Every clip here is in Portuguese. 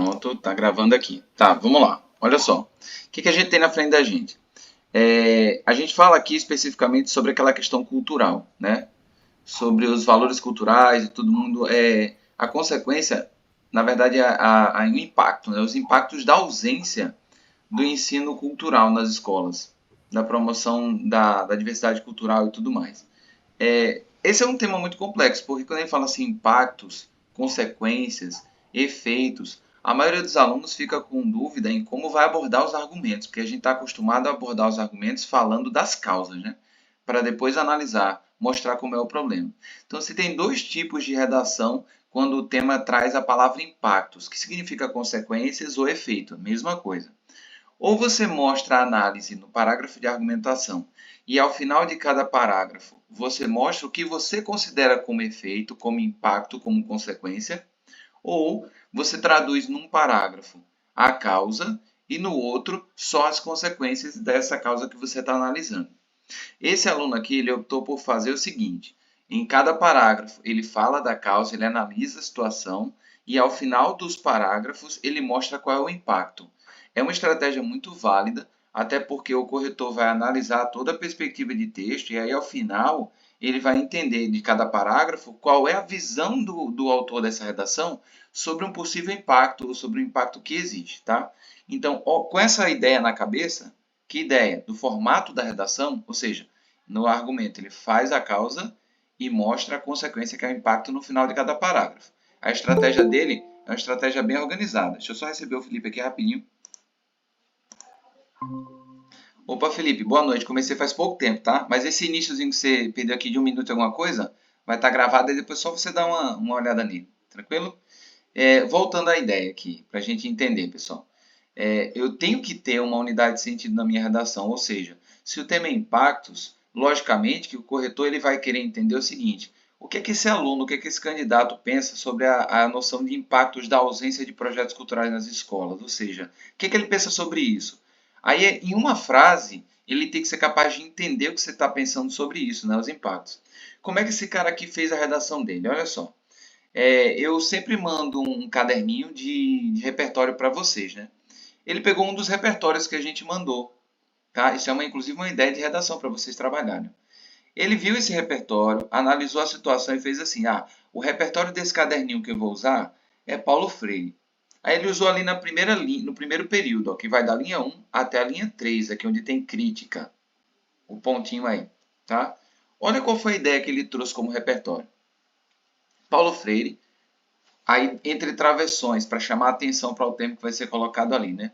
Pronto, tá gravando aqui. Tá, vamos lá. Olha só. O que a gente tem na frente da gente? A gente fala aqui especificamente sobre aquela questão cultural, né? Sobre os valores culturais e todo mundo. A consequência, na verdade, é o impacto, né? Os impactos da ausência do ensino cultural nas escolas, da promoção da diversidade cultural e tudo mais. Esse é um tema muito complexo, porque quando a gente fala assim, impactos, consequências, efeitos, a maioria dos alunos fica com dúvida em como vai abordar os argumentos, porque a gente está acostumado a abordar os argumentos falando das causas, né? Para depois analisar, mostrar como é o problema. Então, se tem dois tipos de redação quando o tema traz a palavra impactos, que significa consequências ou efeito, mesma coisa. Ou você mostra a análise no parágrafo de argumentação e ao final de cada parágrafo você mostra o que você considera como efeito, como impacto, como consequência, ou você traduz num parágrafo a causa e no outro só as consequências dessa causa que você está analisando. Esse aluno aqui ele optou por fazer o seguinte: em cada parágrafo ele fala da causa, ele analisa a situação e ao final dos parágrafos ele mostra qual é o impacto. É uma estratégia muito válida, até porque o corretor vai analisar toda a perspectiva de texto e aí ao final ele vai entender de cada parágrafo qual é a visão do autor dessa redação sobre um possível impacto ou sobre o impacto que existe, tá? Então, com essa ideia na cabeça, que ideia? Do formato da redação, ou seja, no argumento ele faz a causa e mostra a consequência que é o impacto no final de cada parágrafo. A estratégia dele é uma estratégia bem organizada. Deixa eu só receber o Felipe aqui rapidinho. Opa, Felipe, boa noite. Comecei faz pouco tempo, tá? Mas esse iníciozinho que você perdeu aqui de 1 minuto e alguma coisa, vai estar gravado e depois só você dá uma olhada nele. Tranquilo? Voltando à ideia aqui, para a gente entender, pessoal. Eu tenho que ter uma unidade de sentido na minha redação, ou seja, se o tema é impactos, logicamente que o corretor ele vai querer entender o seguinte: o que é que esse aluno, o que é que esse candidato pensa sobre a noção de impactos da ausência de projetos culturais nas escolas, ou seja, o que é que ele pensa sobre isso? Aí, em uma frase, ele tem que ser capaz de entender o que você está pensando sobre isso, né, os impactos. Como é que esse cara aqui fez a redação dele? Olha só. Eu sempre mando um caderninho de repertório para vocês, né? Ele pegou um dos repertórios que a gente mandou, tá? Isso é inclusive uma ideia de redação para vocês trabalharem. Ele viu esse repertório, analisou a situação e fez assim: o repertório desse caderninho que eu vou usar é Paulo Freire. Aí ele usou ali na primeira linha, no primeiro período, ó, que vai da linha 1 até a linha 3, aqui onde tem crítica, o pontinho aí, tá? Olha qual foi a ideia que ele trouxe como repertório. Paulo Freire, aí entre travessões, para chamar a atenção para o termo que vai ser colocado ali, né?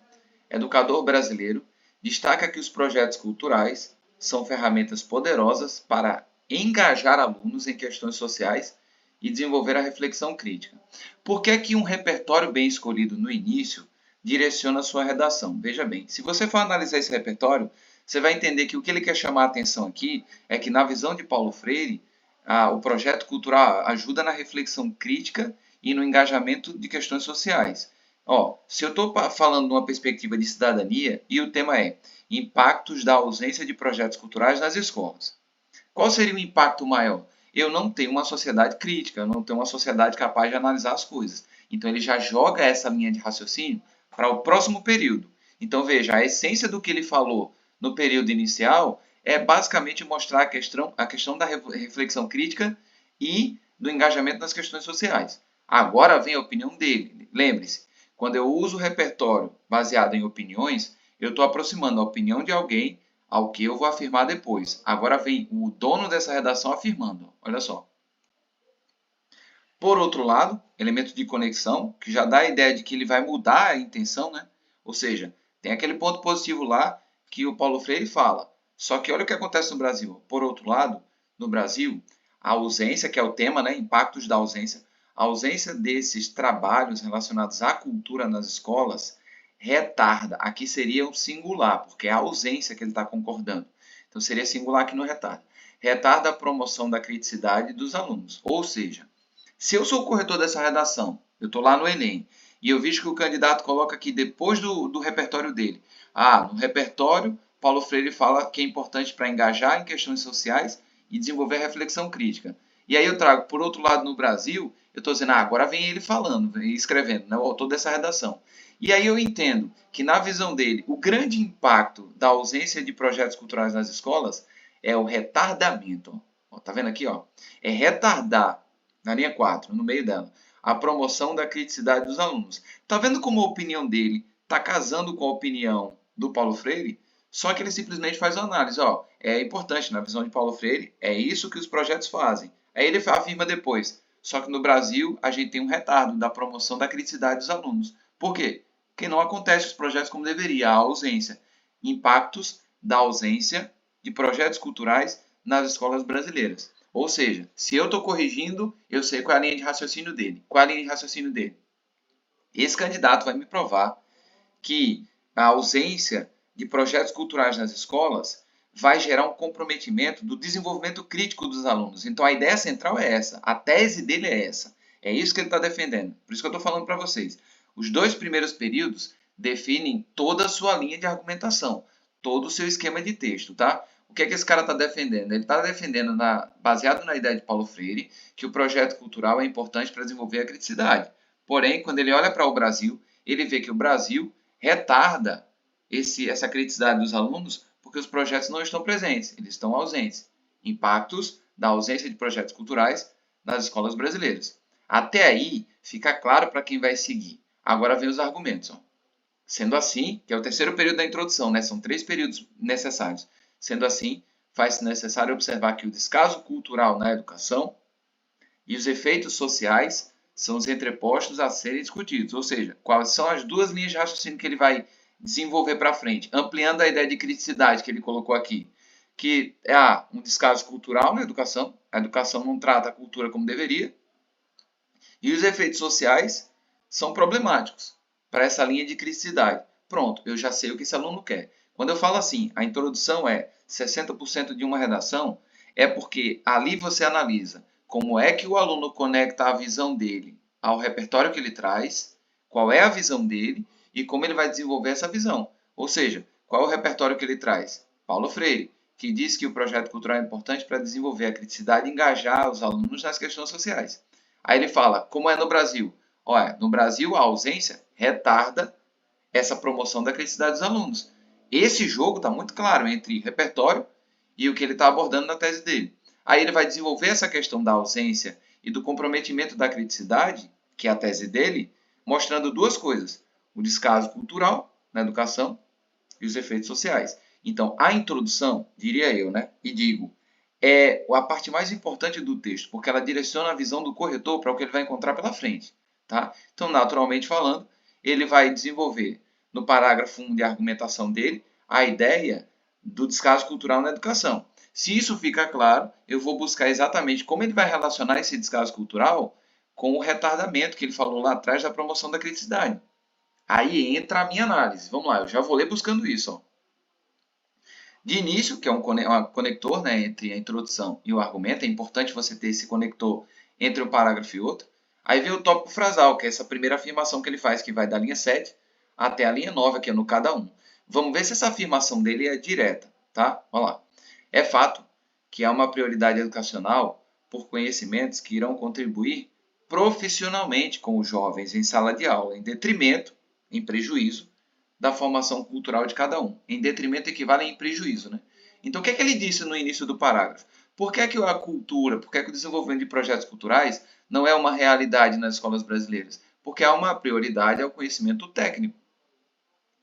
Educador brasileiro, destaca que os projetos culturais são ferramentas poderosas para engajar alunos em questões sociais e desenvolver a reflexão crítica. Por que é que um repertório bem escolhido no início direciona a sua redação? Veja bem, se você for analisar esse repertório, você vai entender que o que ele quer chamar a atenção aqui é que, na visão de Paulo Freire, o projeto cultural ajuda na reflexão crítica e no engajamento de questões sociais. Se eu estou falando de uma perspectiva de cidadania e o tema é impactos da ausência de projetos culturais nas escolas, qual seria o impacto maior? Eu não tenho uma sociedade crítica, eu não tenho uma sociedade capaz de analisar as coisas. Então ele já joga essa linha de raciocínio para o próximo período. Então veja, a essência do que ele falou no período inicial é basicamente mostrar a questão da reflexão crítica e do engajamento nas questões sociais. Agora vem a opinião dele. Lembre-se, quando eu uso o repertório baseado em opiniões, eu estou aproximando a opinião de alguém ao que eu vou afirmar depois. Agora vem o dono dessa redação afirmando. Olha só. Por outro lado, elemento de conexão, que já dá a ideia de que ele vai mudar a intenção, né? Ou seja, tem aquele ponto positivo lá que o Paulo Freire fala. Só que olha o que acontece no Brasil. Por outro lado, no Brasil, a ausência, que é o tema, né? Impactos da ausência. A ausência desses trabalhos relacionados à cultura nas escolas retarda. Aqui seria um singular, porque é a ausência que ele está concordando. Então seria singular que não retarda. Retarda a promoção da criticidade dos alunos. Ou seja, se eu sou o corretor dessa redação, eu estou lá no Enem, e eu vejo que o candidato coloca aqui depois do repertório dele. No repertório, Paulo Freire fala que é importante para engajar em questões sociais e desenvolver a reflexão crítica. E aí eu trago, por outro lado, no Brasil, eu estou dizendo, agora vem ele falando e escrevendo, né, o autor dessa redação. E aí eu entendo que, na visão dele, o grande impacto da ausência de projetos culturais nas escolas é o retardamento. Ó, tá vendo aqui? Ó? É retardar, na linha 4, no meio dela, a promoção da criticidade dos alunos. Tá vendo como a opinião dele está casando com a opinião do Paulo Freire? Só que ele simplesmente faz uma análise. Ó, é importante, na visão de Paulo Freire, é isso que os projetos fazem. Aí ele afirma depois, só que no Brasil a gente tem um retardo da promoção da criticidade dos alunos. Por quê? Porque não acontece os projetos como deveria, a ausência. Impactos da ausência de projetos culturais nas escolas brasileiras. Ou seja, se eu estou corrigindo, eu sei qual é a linha de raciocínio dele. Qual é a linha de raciocínio dele? Esse candidato vai me provar que a ausência de projetos culturais nas escolas vai gerar um comprometimento do desenvolvimento crítico dos alunos. Então a ideia central é essa, a tese dele é essa. É isso que ele está defendendo. Por isso que eu estou falando para vocês. Os 2 primeiros períodos definem toda a sua linha de argumentação, todo o seu esquema de texto, tá? O que é que esse cara está defendendo? Ele está defendendo, baseado na ideia de Paulo Freire, que o projeto cultural é importante para desenvolver a criticidade. Porém, quando ele olha para o Brasil, ele vê que o Brasil retarda essa criticidade dos alunos porque os projetos não estão presentes, eles estão ausentes. Impactos da ausência de projetos culturais nas escolas brasileiras. Até aí, fica claro para quem vai seguir. Agora vem os argumentos. Ó. Sendo assim, que é o terceiro período da introdução, né? São 3 períodos necessários. Sendo assim, faz-se necessário observar que o descaso cultural na educação e os efeitos sociais são os entrepostos a serem discutidos. Ou seja, quais são as 2 linhas de raciocínio que ele vai desenvolver para frente, ampliando a ideia de criticidade que ele colocou aqui, que é um descaso cultural na educação, a educação não trata a cultura como deveria, e os efeitos sociais são problemáticos para essa linha de criticidade. Pronto, eu já sei o que esse aluno quer. Quando eu falo assim, a introdução é 60% de uma redação, é porque ali você analisa como é que o aluno conecta a visão dele ao repertório que ele traz, qual é a visão dele e como ele vai desenvolver essa visão. Ou seja, qual é o repertório que ele traz? Paulo Freire, que diz que o projeto cultural é importante para desenvolver a criticidade e engajar os alunos nas questões sociais. Aí ele fala, como é no Brasil? Olha, no Brasil a ausência retarda essa promoção da criticidade dos alunos. Esse jogo está muito claro entre repertório e o que ele está abordando na tese dele. Aí ele vai desenvolver essa questão da ausência e do comprometimento da criticidade, que é a tese dele, mostrando 2 coisas. O descaso cultural na educação e os efeitos sociais. Então, a introdução, diria eu, né? E digo, é a parte mais importante do texto, porque ela direciona a visão do corretor para o que ele vai encontrar pela frente. Tá? Então, naturalmente falando, ele vai desenvolver no parágrafo 1 de argumentação dele a ideia do descaso cultural na educação. Se isso fica claro, eu vou buscar exatamente como ele vai relacionar esse descaso cultural com o retardamento que ele falou lá atrás da promoção da criticidade. Aí entra a minha análise. Vamos lá, eu já vou ler buscando isso. Ó. De início, que é um conector, né, entre a introdução e o argumento, é importante você ter esse conector entre um parágrafo e outro. Aí vem o tópico frasal, que é essa primeira afirmação que ele faz, que vai da linha 7 até a linha 9, aqui no cada um. Vamos ver se essa afirmação dele é direta, tá? Vamos lá. É fato que há uma prioridade educacional por conhecimentos que irão contribuir profissionalmente com os jovens em sala de aula, em detrimento, em prejuízo, da formação cultural de cada um. Em detrimento equivale em prejuízo, né? Então, o que é que ele disse no início do parágrafo? Por que é que a cultura, por que é que o desenvolvimento de projetos culturais não é uma realidade nas escolas brasileiras? Porque há uma prioridade ao conhecimento técnico.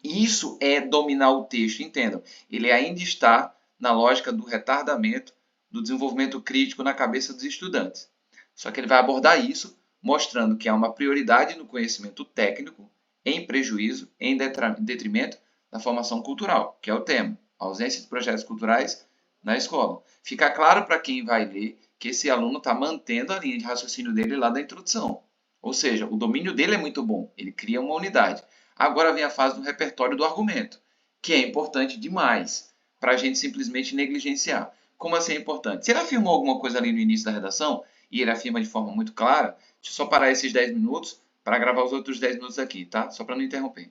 Isso é dominar o texto, entendam. Ele ainda está na lógica do retardamento, do desenvolvimento crítico na cabeça dos estudantes. Só que ele vai abordar isso mostrando que há uma prioridade no conhecimento técnico em prejuízo, em detrimento da formação cultural, que é o tema, a ausência de projetos culturais na escola. Fica claro para quem vai ler que esse aluno está mantendo a linha de raciocínio dele lá da introdução. Ou seja, o domínio dele é muito bom, ele cria uma unidade. Agora vem a fase do repertório do argumento, que é importante demais para a gente simplesmente negligenciar. Como assim é importante? Se ele afirmou alguma coisa ali no início da redação, e ele afirma de forma muito clara, deixa eu só parar esses 10 minutos para gravar os outros 10 minutos aqui, tá? Só para não interromper.